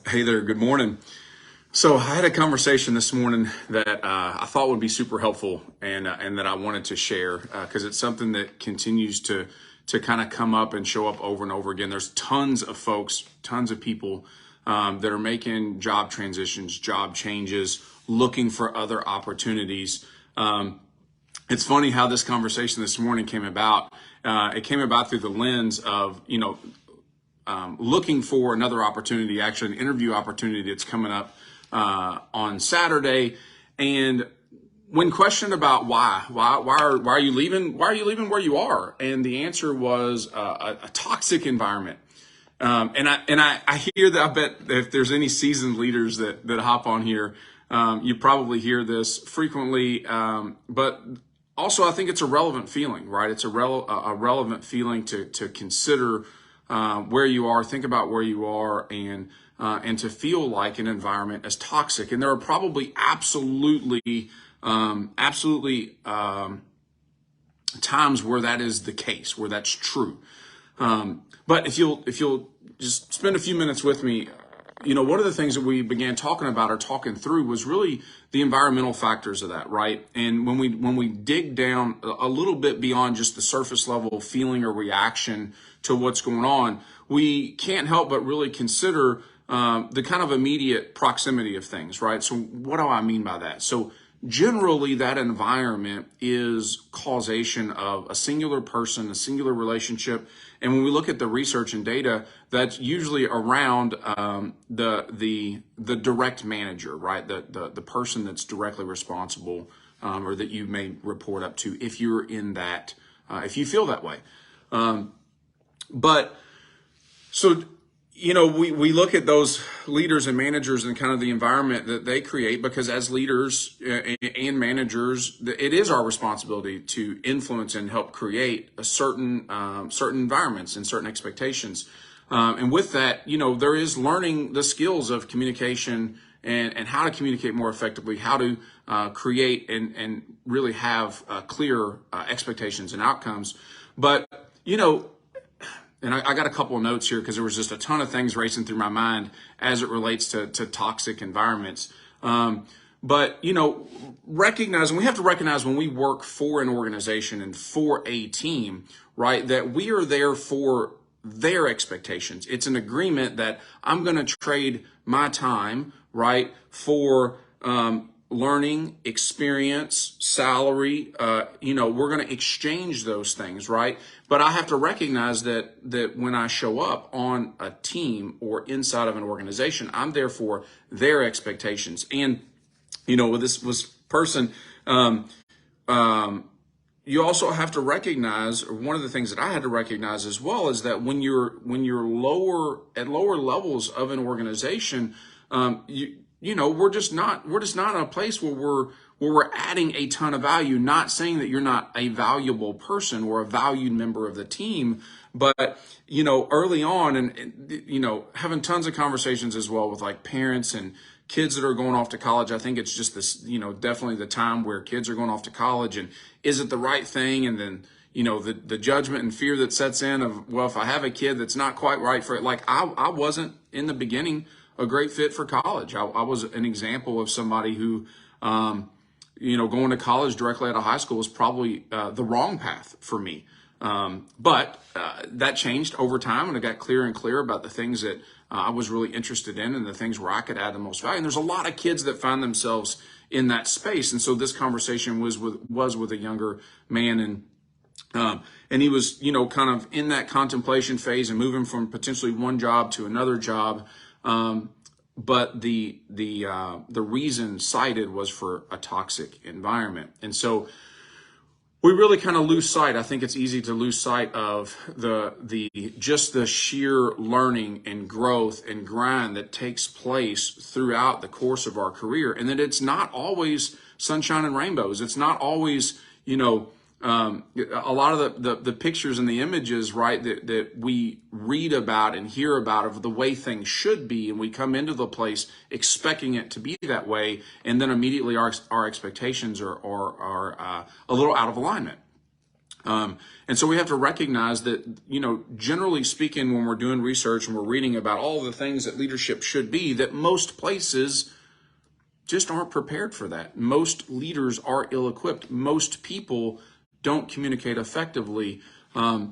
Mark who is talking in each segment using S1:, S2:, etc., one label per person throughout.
S1: Hey there, good morning. So I had a conversation this morning that I thought would be super helpful and that I wanted to share because it's something that continues to kind of come up and show up over and over again. There's tons of folks, tons of people that are making job transitions, job changes, looking for other opportunities. It's funny how this conversation this morning came about. It came about through the lens of, looking for another opportunity, actually an interview opportunity that's coming up on Saturday. And when questioned about why are you leaving? Why are you leaving where you are? And the answer was a toxic environment. And I hear that. I bet if there's any seasoned leaders that hop on here, you probably hear this frequently. But also, I think it's a relevant feeling, right? It's a relevant feeling to consider where you are, think about where you are, and to feel like an environment as toxic. And there are probably absolutely times where that is the case, where that's true. But if you'll just spend a few minutes with me, one of the things that we began talking about or talking through was really the environmental factors of that, right? And when we dig down a little bit beyond just the surface level feeling or reaction to what's going on, we can't help but really consider the kind of immediate proximity of things, right? So what do I mean by that? So generally, that environment is causation of a singular person, a singular relationship. And when we look at the research and data, that's usually around the direct manager, right? The person that's directly responsible or that you may report up to if you're in that, if you feel that way. But so, we look at those leaders and managers and kind of the environment that they create, because as leaders and managers, it is our responsibility to influence and help create a certain environments and certain expectations. And with that, there is learning the skills of communication and how to communicate more effectively, how to create and really have clear expectations and outcomes. But, and I got a couple of notes here because there was just a ton of things racing through my mind as it relates to toxic environments. But, recognizing, we have to recognize when we work for an organization and for a team, right, that we are there for their expectations. It's an agreement that I'm going to trade my time, right, for learning, experience, salary. We're going to exchange those things, right? But I have to recognize that when I show up on a team or inside of an organization, I'm there for their expectations. And with this person, you also have to recognize, or one of the things that I had to recognize as well, is that when you're lower levels of an organization, we're just not in a place where we're adding a ton of value. Not saying that you're not a valuable person or a valued member of the team, but early on, and having tons of conversations as well with like parents and kids that are going off to college. I think it's just this, definitely the time where kids are going off to college, and is it the right thing? And then the judgment and fear that sets in of, well, if I have a kid that's not quite right for it, like I wasn't in the beginning a great fit for college. I was an example of somebody who, going to college directly out of high school was probably the wrong path for me. But that changed over time, and I got clearer and clearer about the things that I was really interested in and the things where I could add the most value. And there's a lot of kids that find themselves in that space. And so this conversation was with a younger man, and he was, kind of in that contemplation phase and moving from potentially one job to another job. But the reason cited was for a toxic environment. And so we really kind of lose sight. I think it's easy to lose sight of just the sheer learning and growth and grind that takes place throughout the course of our career, and that it's not always sunshine and rainbows. It's not always, a lot of the pictures and the images, right, that we read about and hear about of the way things should be, and we come into the place expecting it to be that way, and then immediately our expectations are a little out of alignment. And so we have to recognize that, generally speaking, when we're doing research and we're reading about all the things that leadership should be, that most places just aren't prepared for that. Most leaders are ill-equipped. Most people don't communicate effectively. I've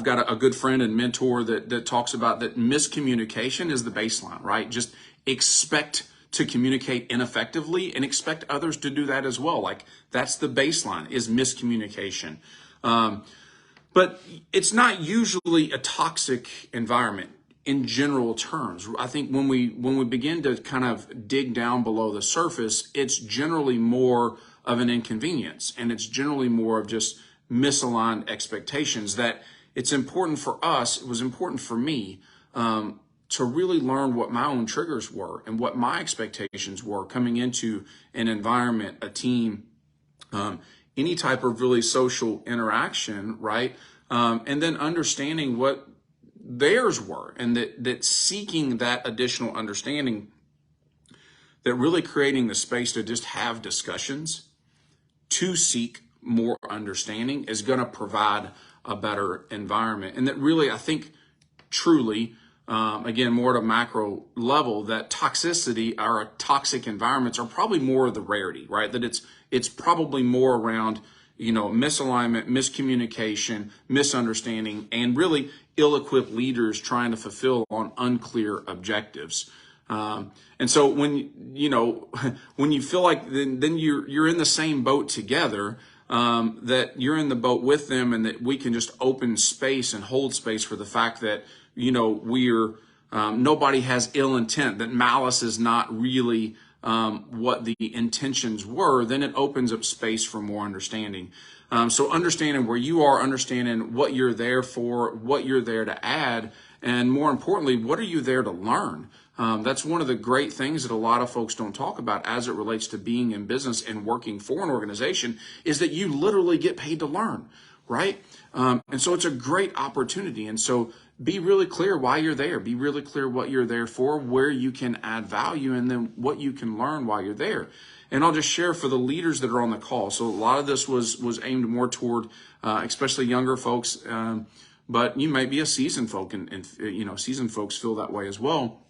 S1: got a good friend and mentor that talks about that miscommunication is the baseline, right? Just expect to communicate ineffectively and expect others to do that as well. Like, that's the baseline, is miscommunication. But it's not usually a toxic environment in general terms. I think when we begin to kind of dig down below the surface, it's generally more of an inconvenience, and it's generally more of just misaligned expectations. That it's important for us, it was important for me, to really learn what my own triggers were and what my expectations were coming into an environment, a team, any type of really social interaction, right? And then understanding what theirs were, and that seeking that additional understanding, that really creating the space to just have discussions, to seek more understanding, is going to provide a better environment. And that really, I think, truly, again, more at a macro level, that toxicity or toxic environments are probably more of the rarity, right? That it's probably more around, misalignment, miscommunication, misunderstanding, and really ill-equipped leaders trying to fulfill on unclear objectives. And so when you feel like then you're in the same boat together, that you're in the boat with them, and that we can just open space and hold space for the fact that, we're, nobody has ill intent, that malice is not really what the intentions were, then it opens up space for more understanding. So understanding where you are, understanding what you're there for, what you're there to add, and more importantly, what are you there to learn? That's one of the great things that a lot of folks don't talk about as it relates to being in business and working for an organization, is that you literally get paid to learn, right? And so it's a great opportunity. And so be really clear why you're there. Be really clear what you're there for, where you can add value, and then what you can learn while you're there. And I'll just share for the leaders that are on the call. So a lot of this was aimed more toward, especially younger folks, but you might be a seasoned folk, and seasoned folks feel that way as well.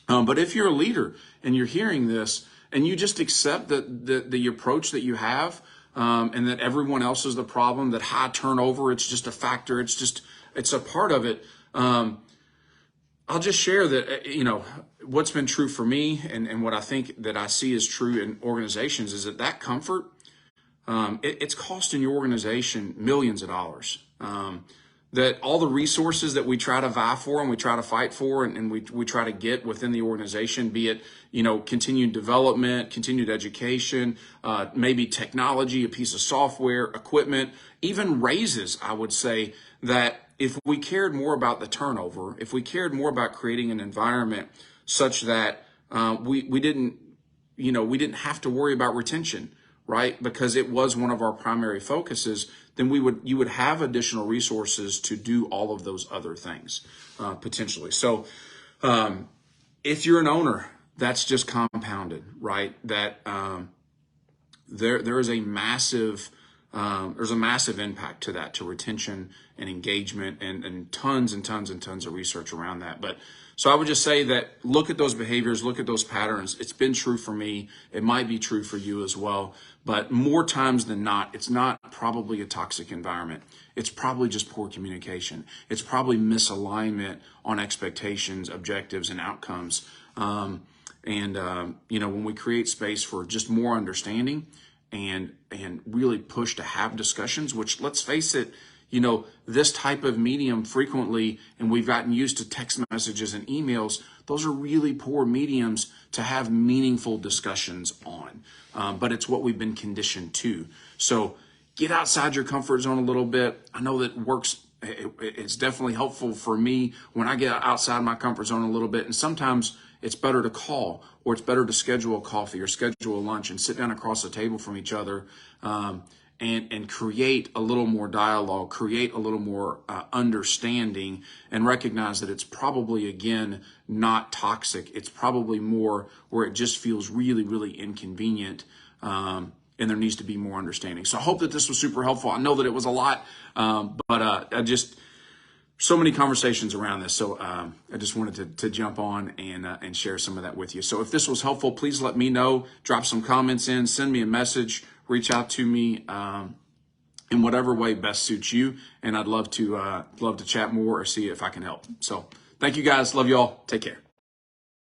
S1: But if you're a leader and you're hearing this, and you just accept that the approach that you have, and that everyone else is the problem, that high turnover, it's just a factor, it's a part of it. I'll just share that, what's been true for me, and what I think that I see is true in organizations, is that comfort, it's costing your organization millions of dollars. That all the resources that we try to vie for and we try to fight for, and we try to get within the organization, be it, continued development, continued education, maybe technology, a piece of software, equipment, even raises, I would say that if we cared more about the turnover, if we cared more about creating an environment such that we didn't have to worry about retention, right? Because it was one of our primary focuses, then you would have additional resources to do all of those other things, potentially. So if you're an owner, that's just compounded, right? That there is a massive there's a massive impact to that, to retention and engagement, and tons and tons and tons of research around that. But so I would just say that look at those behaviors, look at those patterns. It's been true for me. It might be true for you as well. But more times than not, it's not probably a toxic environment. It's probably just poor communication. It's probably misalignment on expectations, objectives, and outcomes. When we create space for just more understanding and really push to have discussions, which, let's face it, this type of medium frequently, and we've gotten used to text messages and emails, those are really poor mediums to have meaningful discussions on. But it's what we've been conditioned to. So get outside your comfort zone a little bit. I know that works. It's definitely helpful for me when I get outside my comfort zone a little bit. And sometimes it's better to call, or it's better to schedule a coffee or schedule a lunch and sit down across the table from each other, and create a little more dialogue, create a little more understanding, and recognize that it's probably, again, not toxic. It's probably more where it just feels really, really inconvenient. and there needs to be more understanding. So I hope that this was super helpful. I know that it was a lot, but I just, so many conversations around this. So I just wanted to jump on and share some of that with you. So if this was helpful, please let me know, drop some comments in, send me a message, reach out to me in whatever way best suits you. And I'd love to chat more or see if I can help. So thank you guys. Love you all. Take care.